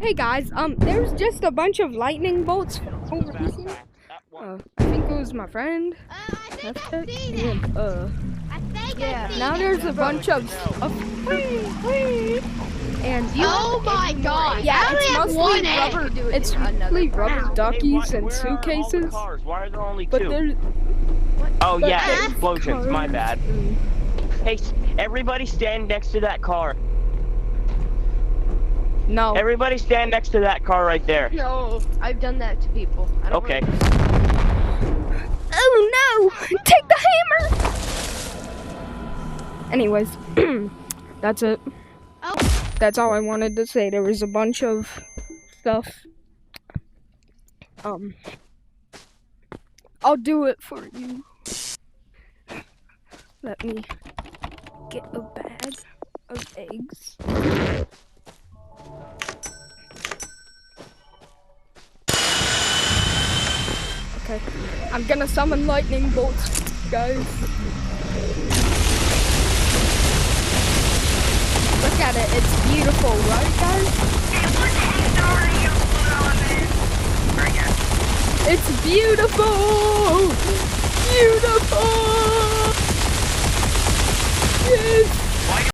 Hey guys, there's just a bunch of lightning bolts over here. I think it was my friend. I think Left I've it. seen it. And, I think yeah. I've seen now it. there's a bunch of and Oh my god. yeah, I only it's have mostly one egg. rubber. Do it It's in another mostly part. rubber duckies and where are all the suitcases. cars? Why are there only But two? there's Oh but yeah, there's explosions. My cars bad. and- Hey, everybody stand next to that car. No. Everybody stand next to that car right there. No, I've done that to people. I don't Okay. Oh no! Take the hammer! Anyways, that's it. Oh. That's all I wanted to say. There was a bunch of stuff. I'll do it for you. Let me get a bag of eggs. Okay, I'm gonna summon lightning bolts, guys. Look at it, it's beautiful, right guys? It's beautiful! Beautiful! Yes!